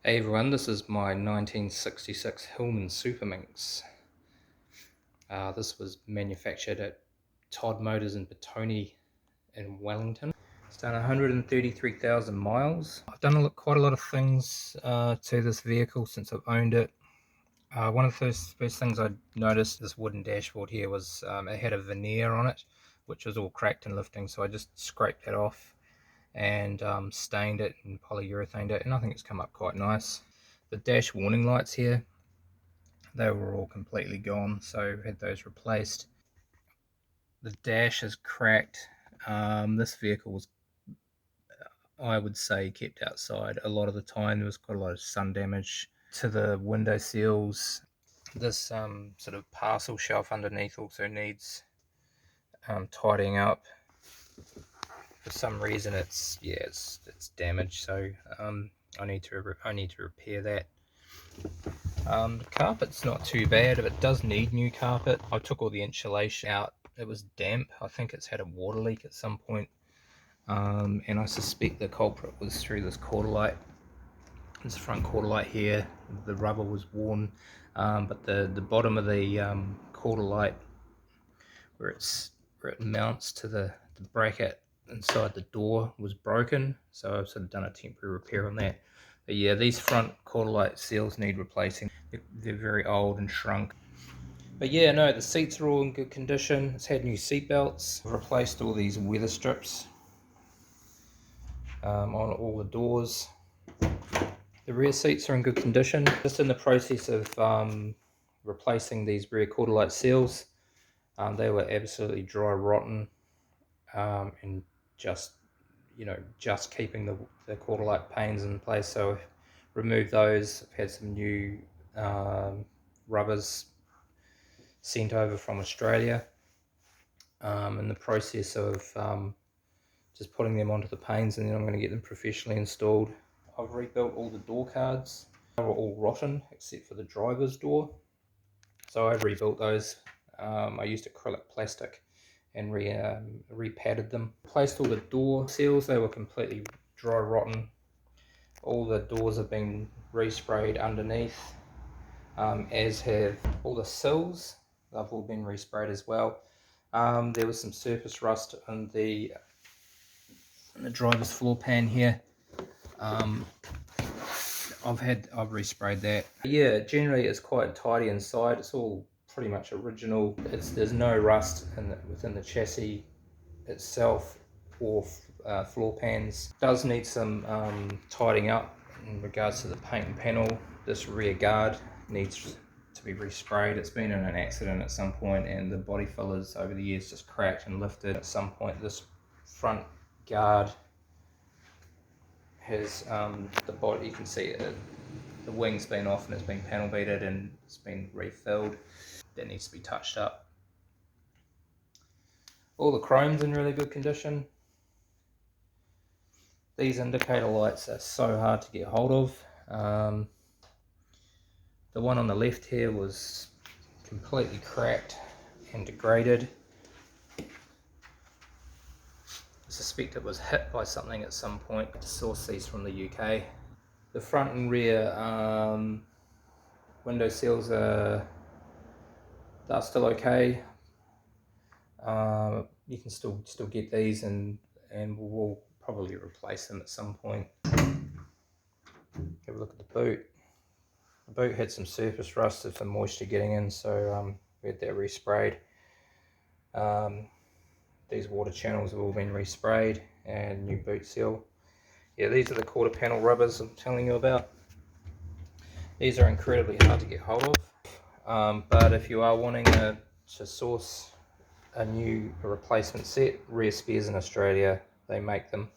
Hey everyone, this is my 1966 Hillman Superminx. This was manufactured at Todd Motors in Petone in Wellington. It's done 133,000 miles. I've done quite a lot of things to this vehicle since I've owned it. One of the first things I noticed, this wooden dashboard here, was it had a veneer on it, which was all cracked and lifting, so I just scraped that off and stained it and polyurethaned it, and I think it's come up quite nice. The dash warning lights here, they were all completely gone, so had those replaced. The dash is cracked. This vehicle was, I would say, kept outside a lot of the time. There was quite a lot of sun damage to the window sills. This sort of parcel shelf underneath also needs tidying up. For some reason it's damaged, so I need to repair that. The carpet's not too bad. If it does need new carpet, I took all the insulation out. It was damp. I think it's had a water leak at some point, and I suspect the culprit was through this quarter light. This front quarter light here, the rubber was worn, but the bottom of the quarter light, where it mounts to the bracket inside the door, was broken, so I've sort of done a temporary repair on that. But yeah, these front quarter light seals need replacing. They're very old and shrunk. But yeah, no, the seats are all in good condition. It's had new seat belts. I've replaced all these weather strips on all the doors. The rear seats are in good condition. Just in the process of replacing these rear quarter light seals. They were absolutely dry rotten, and just keeping the quarter light panes in place. So I've removed those. I've had some new rubbers sent over from Australia, in the process of just putting them onto the panes, and then I'm going to get them professionally installed. I've rebuilt all the door cards. They were all rotten except for the driver's door, so I rebuilt those. I used acrylic plastic and re-padded them. Replaced all the door seals. They were completely dry rotten. All the doors have been resprayed underneath, as have all the sills. They've all been resprayed as well. There was some surface rust in the driver's floor pan here. I've resprayed that. Yeah, generally it's quite tidy inside. It's all pretty much original. There's no rust within the chassis itself or floor pans. It does need some tidying up in regards to the paint and panel. This rear guard needs to be resprayed. It's been in an accident at some point, and the body fillers over the years just cracked and lifted. At some point this front guard has the body, you can see it, the wing's been off and it's been panel beaded and it's been refilled. That needs to be touched up. All the chrome's in really good condition. These indicator lights are so hard to get hold of. The one on the left here was completely cracked and degraded. I suspect it was hit by something at some point. I sourced these from the UK. The front and rear window seals they're still okay. You can still get these, and we'll probably replace them at some point. Have a look at the boot. The boot had some surface rust of some moisture getting in, so we had that resprayed. These water channels have all been resprayed, and new boot seal. Yeah, these are the quarter panel rubbers I'm telling you about. These are incredibly hard to get hold of, but if you are wanting to source a replacement set, Rear Spares in Australia, they make them.